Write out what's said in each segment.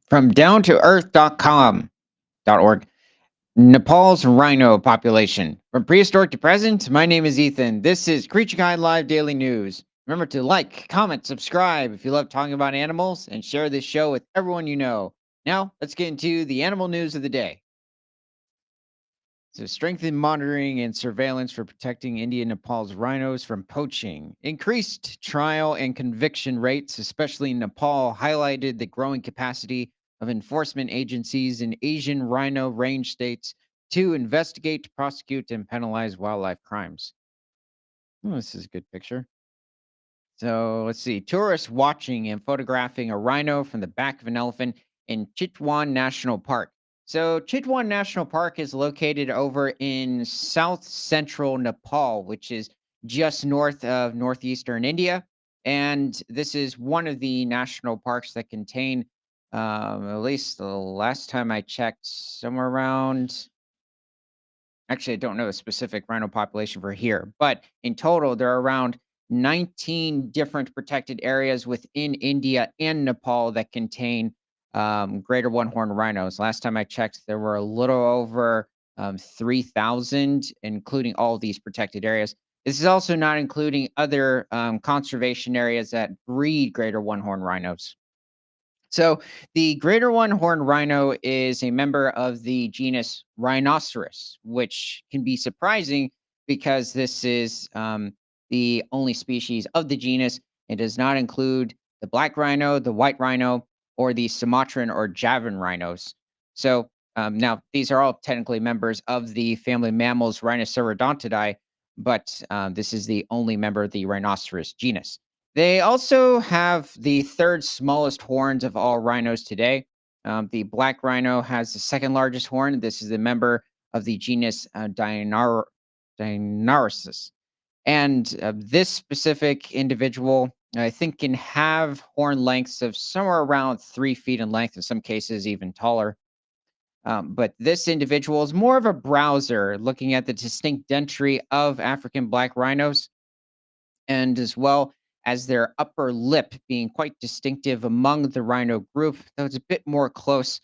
From downtoearth.com.org. Nepal's rhino population. From prehistoric to present, my name is Ethan. This is Creature Guide Live Daily News. Remember to like, comment, subscribe if you love talking about animals, and share this show with everyone you know. Now, let's get into the animal news of the day. So, strengthened monitoring and surveillance for protecting India and Nepal's rhinos from poaching. Increased trial and conviction rates, especially in Nepal, highlighted the growing capacity of enforcement agencies in Asian rhino range states to investigate, prosecute, and penalize wildlife crimes. Oh, this is a good picture. So let's see. Tourists watching and photographing a rhino from the back of an elephant in Chitwan National Park. So Chitwan National Park is located over in south central Nepal, which is just north of northeastern India. And this is one of the national parks that contain, at least the last time I checked, somewhere around. Actually, I don't know a specific rhino population for here, but in total, there are around 19 different protected areas within India and Nepal that contain greater one horned rhinos. Last time I checked, there were a little over 3,000, including all of these protected areas. This is also not including other conservation areas that breed greater one horned rhinos. So, the greater one horned rhino is a member of the genus Rhinoceros, which can be surprising because this is the only species of the genus. It does not include the black rhino, the white rhino, or the Sumatran or Javan rhinos. So, now these are all technically members of the family mammals Rhinocerodontidae, but this is the only member of the rhinoceros genus. They also have the third smallest horns of all rhinos today. The black rhino has the second largest horn. This is a member of the genus Dinosaurs. And this specific individual, I think, can have horn lengths of somewhere around 3 feet in length, in some cases, even taller. But this individual is more of a browser looking at the distinct dentry of African black rhinos and as well as their upper lip being quite distinctive among the rhino group, though it's a bit more close.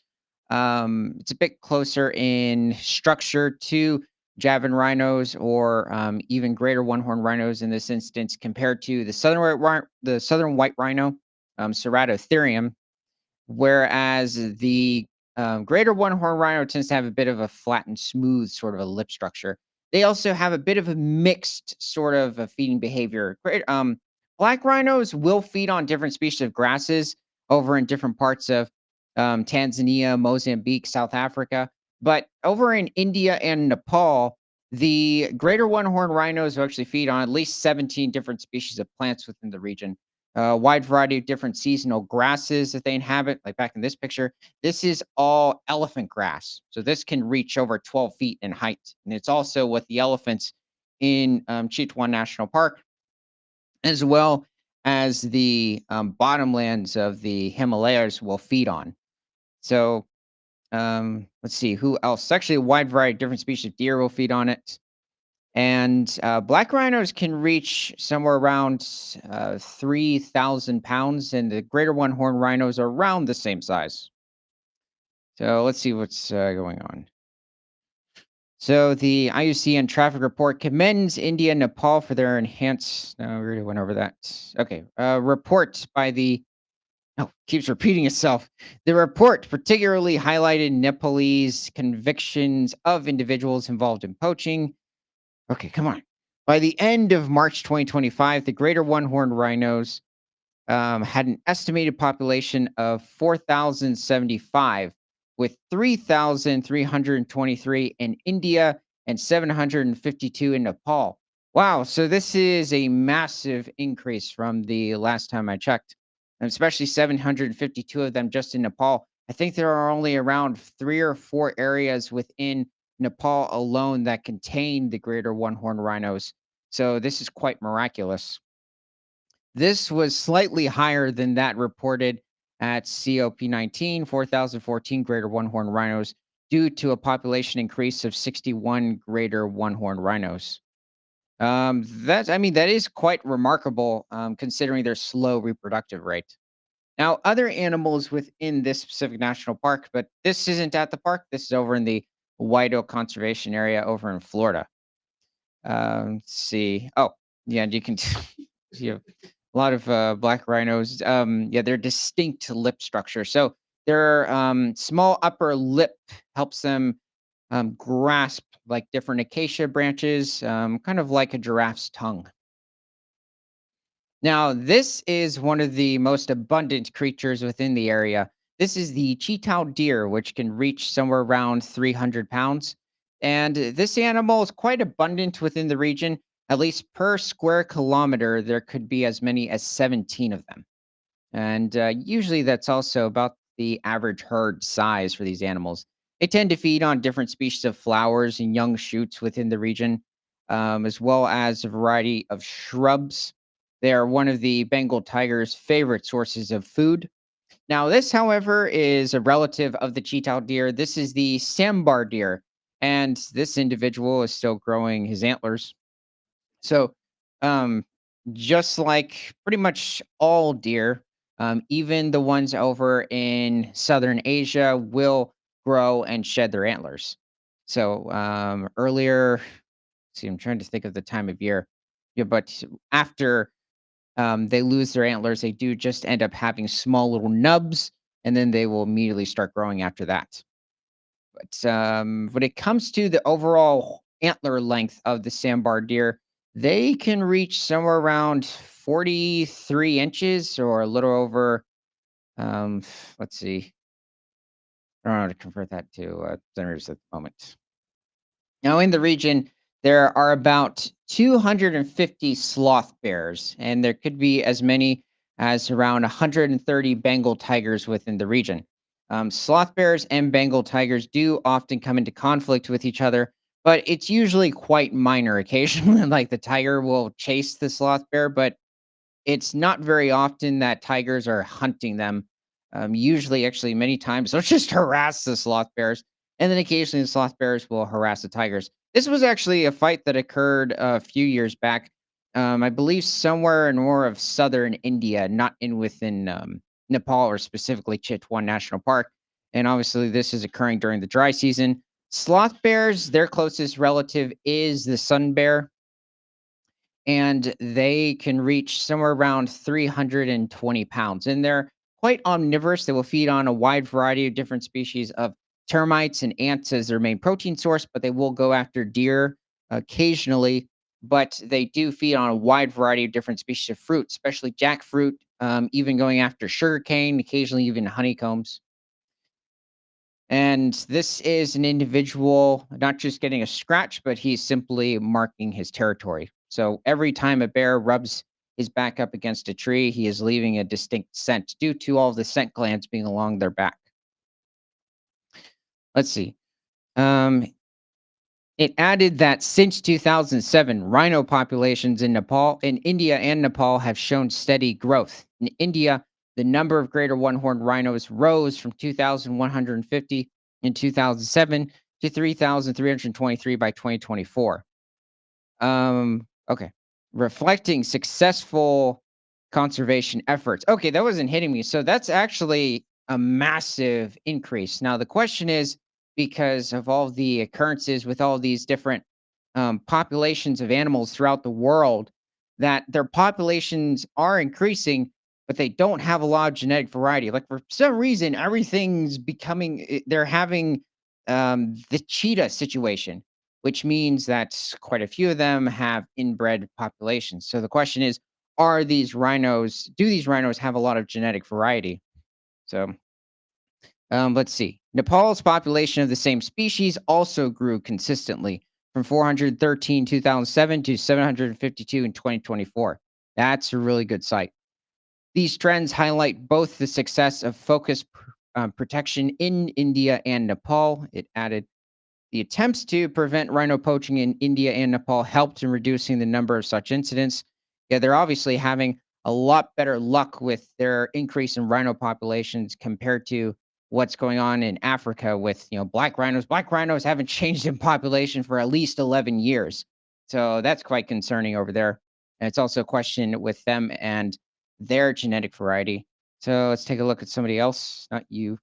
It's a bit closer in structure to Javan rhinos or even greater one-horned rhinos in this instance compared to the southern white rhino, Ceratotherium, whereas the greater one horn rhino tends to have a bit of a flat and smooth sort of a lip structure. They also have a bit of a mixed sort of a feeding behavior. Black rhinos will feed on different species of grasses over in different parts of Tanzania, Mozambique, South Africa. But over in India and Nepal, the greater one horn rhinos will actually feed on at least 17 different species of plants within the region, a wide variety of different seasonal grasses that they inhabit. Like back in this picture, this is all elephant grass. So this can reach over 12 feet in height. And it's also what the elephants in Chitwan National Park, as well as the bottomlands of the Himalayas, will feed on. So let's see who else. Actually, a wide variety of different species of deer will feed on it. And black rhinos can reach somewhere around 3,000 pounds, and the greater one horn rhinos are around the same size. So let's see what's going on. So the IUCN traffic report commends India and Nepal for their enhanced. No, we already went over that. Okay. Report by the. Oh, keeps repeating itself. The report particularly highlighted Nepalese convictions of individuals involved in poaching. Okay, come on. By the end of March 2025, the greater one horned rhinos had an estimated population of 4,075, with 3,323 in India and 752 in Nepal. Wow, so this is a massive increase from the last time I checked, and especially 752 of them just in Nepal. I think there are only around 3 or 4 areas within Nepal alone that contain the greater one horned rhinos. So this is quite miraculous. This was slightly higher than that reported at COP19, 4,014 greater one horned rhinos, due to a population increase of 61 greater one horned rhinos. I mean, that is quite remarkable considering their slow reproductive rate. Now, other animals within this specific national park, but this isn't at the park. This is over in the White Oak Conservation Area over in Florida. Let's see. Oh, yeah, and you can see a lot of black rhinos. Yeah, they're distinct lip structure. So their small upper lip helps them grasp like different acacia branches, kind of like a giraffe's tongue. Now, this is one of the most abundant creatures within the area. This is the cheetah deer, which can reach somewhere around 300 pounds. And this animal is quite abundant within the region. At least per square kilometer, there could be as many as 17 of them. And usually that's also about the average herd size for these animals. They tend to feed on different species of flowers and young shoots within the region, as well as a variety of shrubs. They are one of the Bengal tiger's favorite sources of food. Now, this, however, is a relative of the cheetah deer. This is the sambar deer, and this individual is still growing his antlers. So, um, just like pretty much all deer, even the ones over in southern Asia will grow and shed their antlers. So, earlier, see, I'm trying to think of the time of year. Yeah, but after they lose their antlers, they do just end up having small little nubs, and then they will immediately start growing after that. But, when it comes to the overall antler length of the sandbar deer, they can reach somewhere around 43 inches or a little over, um, let's see, I don't know how to convert that to centimeters at the moment. Now, in the region, there are about 250 sloth bears, and there could be as many as around 130 Bengal tigers within the region. Sloth bears and Bengal tigers do often come into conflict with each other, but it's usually quite minor. Occasionally, like the tiger will chase the sloth bear, but it's not very often that tigers are hunting them. Usually, actually, many times they'll just harass the sloth bears, and then occasionally the sloth bears will harass the tigers. This was actually a fight that occurred a few years back. I believe somewhere in more of southern India, not in within Nepal or specifically Chitwan National Park. And obviously, this is occurring during the dry season. Sloth bears, their closest relative is the sun bear, and they can reach somewhere around 320 pounds. And they're quite omnivorous. They will feed on a wide variety of different species of termites and ants as their main protein source, but they will go after deer occasionally. But they do feed on a wide variety of different species of fruit, especially jackfruit, even going after sugarcane, occasionally even honeycombs. And this is an individual not just getting a scratch, but he's simply marking his territory. So every time a bear rubs his back up against a tree, he is leaving a distinct scent due to all the scent glands being along their back. Let's see. Um, it added that since 2007, rhino populations in India and Nepal have shown steady growth. In India, the number of greater one-horned rhinos rose from 2,150 in 2007 to 3,323 by 2024. Okay. Reflecting successful conservation efforts. Okay, that wasn't hitting me. So that's actually a massive increase. Now the question is, because of all the occurrences with all these different populations of animals throughout the world, that their populations are increasing, but they don't have a lot of genetic variety. Like for some reason, everything's they're having the cheetah situation, which means that quite a few of them have inbred populations. So the question is, do these rhinos have a lot of genetic variety? So let's see. Nepal's population of the same species also grew consistently from 413 2007 to 752 in 2024. That's a really good sight. These trends highlight both the success of protection in India and Nepal. It added the attempts to prevent rhino poaching in India and Nepal helped in reducing the number of such incidents. Yeah, they're obviously having a lot better luck with their increase in rhino populations compared to what's going on in Africa with, black rhinos. Black rhinos haven't changed in population for at least 11 years. So that's quite concerning over there. And it's also a question with them and their genetic variety. So let's take a look at somebody else, not you.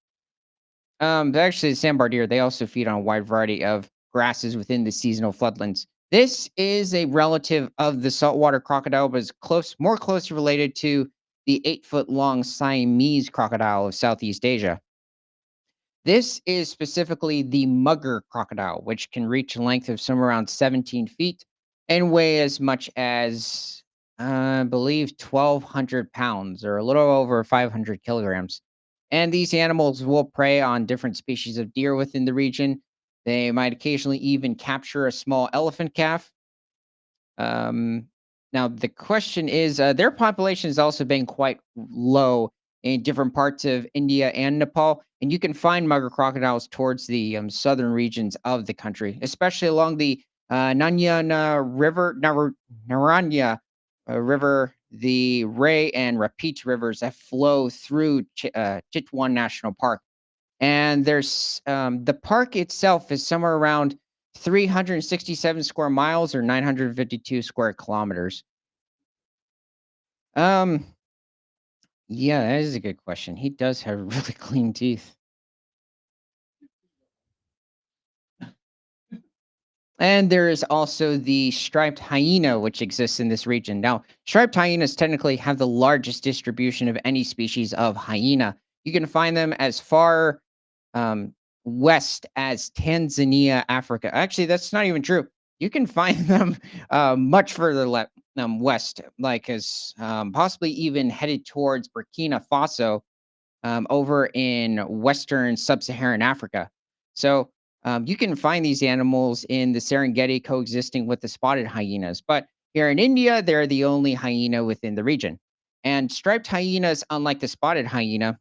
But actually, the sandbar deer, they also feed on a wide variety of grasses within the seasonal floodlands. This is a relative of the saltwater crocodile, but is more closely related to the 8-foot long Siamese crocodile of Southeast Asia. This is specifically the mugger crocodile, which can reach a length of somewhere around 17 feet and weigh as much as, I believe, 1,200 pounds or a little over 500 kilograms. And these animals will prey on different species of deer within the region. They might occasionally even capture a small elephant calf. Now the question is, their population has also been quite low in different parts of India and Nepal, and you can find mugger crocodiles towards the southern regions of the country, especially along the Naranya River, the Ray and Rapit rivers that flow through Chitwan National Park. And there's the park itself is somewhere around 367 square miles or 952 square kilometers. Um, yeah, that is a good question. He does have really clean teeth. And there is also the striped hyena, which exists in this region. Now, striped hyenas technically have the largest distribution of any species of hyena. You can find them as far um, west as Tanzania, Africa. Actually, that's not even true. You can find them much further west, like as possibly even headed towards Burkina Faso over in Western Sub-Saharan Africa. So you can find these animals in the Serengeti coexisting with the spotted hyenas. But here in India, they're the only hyena within the region. And striped hyenas, unlike the spotted hyena,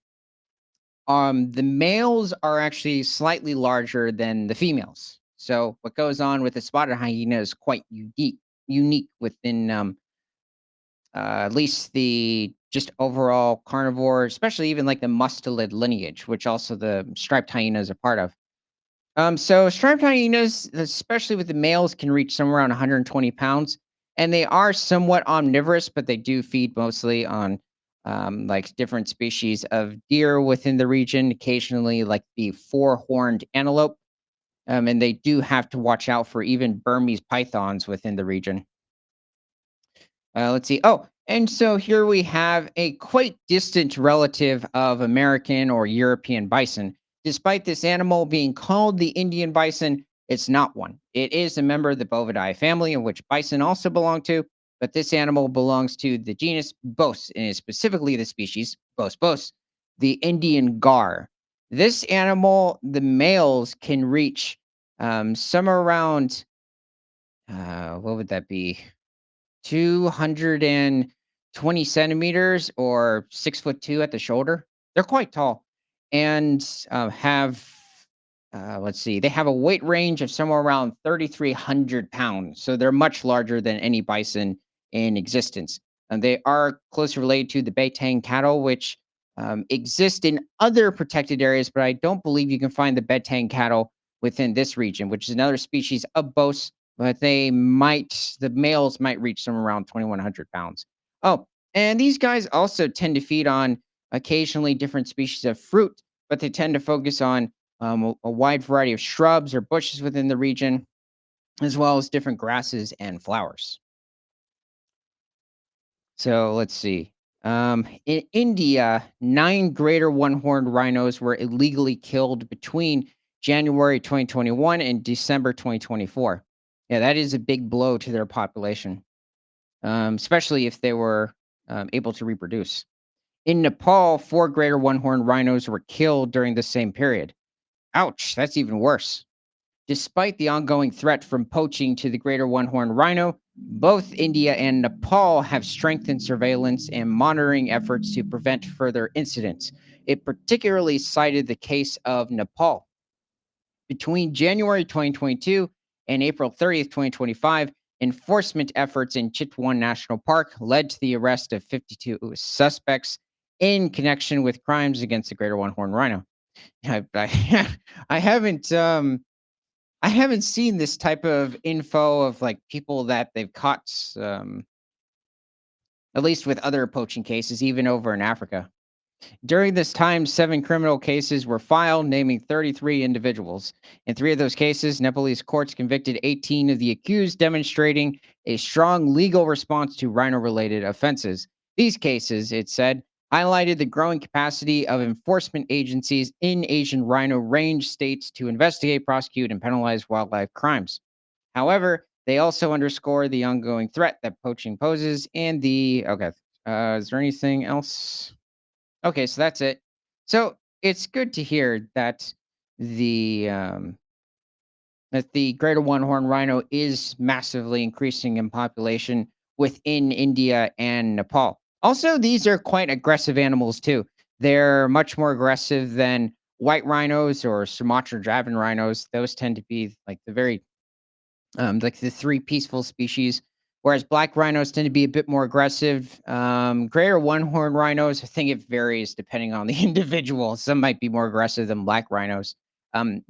the males are actually slightly larger than the females. So what goes on with the spotted hyena is quite unique within at least the just overall carnivore, especially even like the mustelid lineage, which also the striped hyena is a part of. So striped hyenas, especially with the males, can reach somewhere around 120 pounds, and they are somewhat omnivorous, but they do feed mostly on like different species of deer within the region. Occasionally, like the four-horned antelope, and they do have to watch out for even Burmese pythons within the region. Let's see. Oh, and so here we have a quite distant relative of American or European bison. Despite this animal being called the Indian bison, it's not one. It is a member of the Bovidae family, in which bison also belong to, but this animal belongs to the genus Bos, and is specifically the species Bos, the Indian gar. This animal, the males can reach somewhere around, what would that be? 220 centimeters or 6'2" at the shoulder. They're quite tall and have, let's see, they have a weight range of somewhere around 3,300 pounds. So they're much larger than any bison in existence. And they are closely related to the Baytang cattle, which exist in other protected areas, but I don't believe you can find the Baytang cattle within this region, which is another species of bos, but the males might reach somewhere around 2,100 pounds. Oh, and these guys also tend to feed on occasionally different species of fruit, but they tend to focus on a wide variety of shrubs or bushes within the region, as well as different grasses and flowers. So let's see. In India, 9 greater one-horned rhinos were illegally killed between January 2021 and December 2024. Yeah, that is a big blow to their population, especially if they were able to reproduce. In Nepal, 4 greater one-horned rhinos were killed during the same period. Ouch, that's even worse. Despite the ongoing threat from poaching to the greater one horned rhino, both India and Nepal have strengthened surveillance and monitoring efforts to prevent further incidents. It particularly cited the case of Nepal. Between January 2022 and April 30th, 2025, enforcement efforts in Chitwan National Park led to the arrest of 52 suspects in connection with crimes against the greater one horned rhino. I haven't I haven't seen this type of info of, like, people that they've caught, at least with other poaching cases, even over in Africa. During this time, 7 criminal cases were filed, naming 33 individuals. In 3 of those cases, Nepalese courts convicted 18 of the accused, demonstrating a strong legal response to rhino related offenses. These cases, it said, highlighted the growing capacity of enforcement agencies in Asian rhino range states to investigate, prosecute, and penalize wildlife crimes. However, they also underscore the ongoing threat that poaching poses and the. Okay. Is there anything else? Okay, so that's it. So it's good to hear the um, that the greater one-horn rhino is massively increasing in population within India and Nepal. Also, these are quite aggressive animals too. They're much more aggressive than white rhinos or Sumatra dragon rhinos. Those tend to be like the three peaceful species, whereas black rhinos tend to be a bit more aggressive. Gray one horn rhinos, I think it varies depending on the individual. Some might be more aggressive than black rhinos.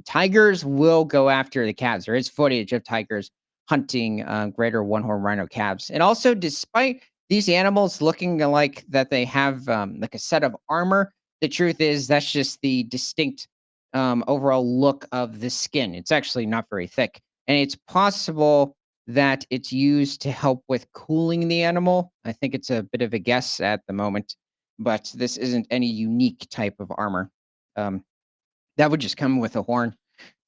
Tigers will go after the calves. There is footage of tigers hunting greater one horn rhino calves. And also, despite these animals looking like that they have like a set of armor, the truth is that's just the distinct overall look of the skin. It's actually not very thick, and it's possible that it's used to help with cooling the animal. I think it's a bit of a guess at the moment, but this isn't any unique type of armor. Um, that would just come with a horn.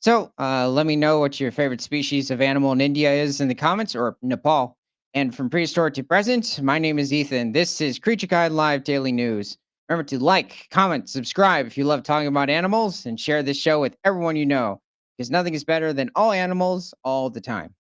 So let me know what your favorite species of animal in India is in the comments or Nepal. And from prehistoric to present, my name is Ethan. This is Creature Guide Live Daily News. Remember to like, comment, subscribe if you love talking about animals, and share this show with everyone you know, because nothing is better than all animals all the time.